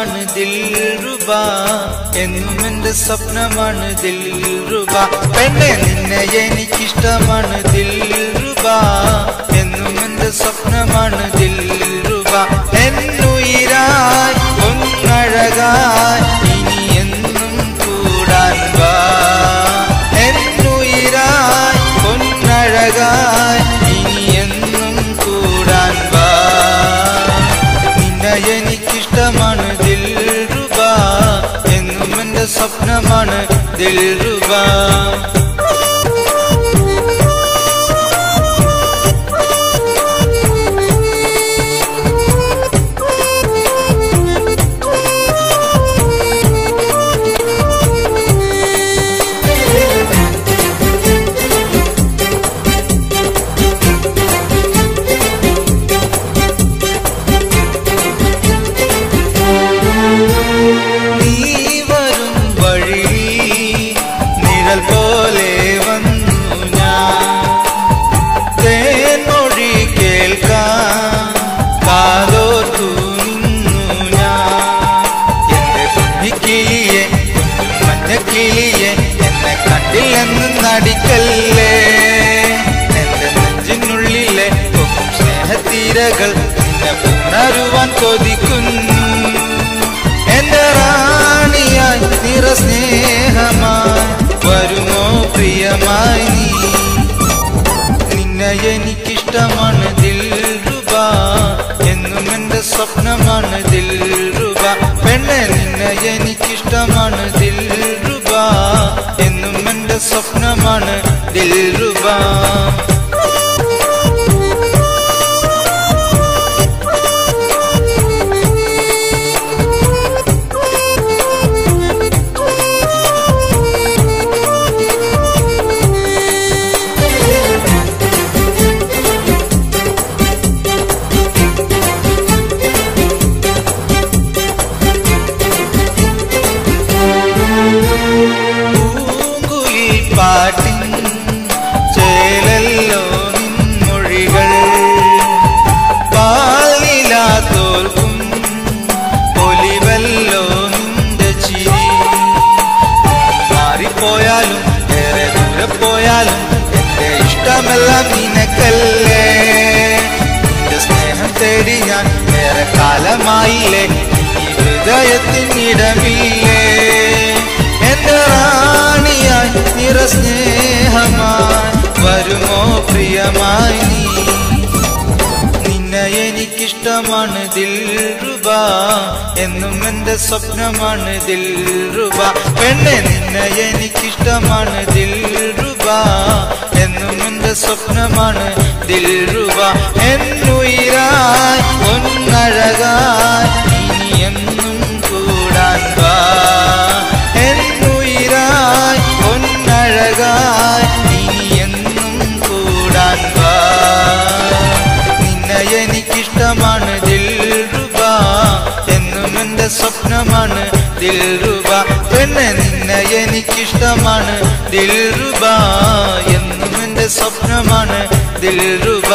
സ്വപ്നമാണ് ദിൽറുബ എന്നും എന്റെ സ്വപ്നമാണ് ദിൽറുബ പെണ്ണെ നിന്നെ എനിക്കിഷ്ടമാണ് ദിൽറുബ എന്നും എന്റെ സ്വപ്നമാണ് ദിൽറുബ എന്നുയിരായി ഒന്നഴകായി ഇനി എന്നും കൂടാൻ വാ എന്നുയിരായി ഒന്നഴകായി ഇനി എന്നും കൂടാൻ വാ നിന്നെ എനിക്കിഷ്ടമാണ് ദിൽറുബ എന്നും എന്റെ സ്വപ്നമാണ് ദിൽറുബ പോലെ വന്നു ഞാൻ തേൻമൊഴി കേൾക്കാൻ കാതോർത്തു നിന്നു ഞാൻ എന്റെ കുഞ്ഞിക്കിളിയെ മഞ്ഞക്കിളിയെ എന്നെ കണ്ടില്ലെന്ന് നടിക്കല്ലേ എന്റെ നെഞ്ചിനുള്ളിലെ സ്നേഹത്തീരകൾ നിന്നെ പുണരുവാൻ കൊതിക്കുന്നു എന്റെ റാണിയായി നിറസ്നേഹമായി വരുമോ പ്രിയമായി നീ നിന്നെ എനിക്കിഷ്ടമാണ് ദിൽറുബ എന്നും എന്റെ സ്വപ്നമാണ് ദിൽറുബ പെണ്ണെ നിന്നെ എനിക്കിഷ്ടമാണ് ദിൽറുബ എന്നും എന്റെ സ്വപ്നമാണ് ദിൽറുബ പാട്ടിൻ ചേലല്ലോ നിൻമൊഴികൾ പാലിലാ തോൽക്കും ഒലിവല്ലോ നിന്റെ ചിരി മാറിപ്പോയാലും ഏറെ ദൂരെ പോയാലും എന്റെ ഇഷ്ടമെല്ലാം നിനക്കല്ലേ നിന്റെ സ്നേഹം തേടി ഞാൻ ഏറെ കാലമായില്ലേ ഈ ഹൃദയത്തിനിടമില്ലേ എന്റെ റാണിയായി നിറസ്നേഹമായി വരുമോ പ്രിയമായി നീ നിന്നെ എനിക്കിഷ്ടമാണ് ദിൽറുബ എന്നും എന്റെ സ്വപ്നമാണ് ദിൽറുബ പെണ്ണെ നിന്നെ എനിക്കിഷ്ടമാണ് ദിൽറുബ എന്നും എന്റെ സ്വപ്നമാണ് ദിൽറുബ എന്നുയിരായി ഒന്നഴകായി ഇനി എന്നും കൂടാൻ വാ എന്നുയിരായി ഒന്നഴകായി ഇനി എന്നും കൂടാൻ വാ നിന്നെ എനിക്കിഷ്ടമാണ് ദിൽറുബ എന്നും എന്റെ സ്വപ്നമാണ് ദിൽറുബ പെണ്ണെ നിന്നെ എനിക്കിഷ്ടമാണ് ദിൽറുബ എന്നും എന്റെ സ്വപ്നമാണ് ദിൽറുബ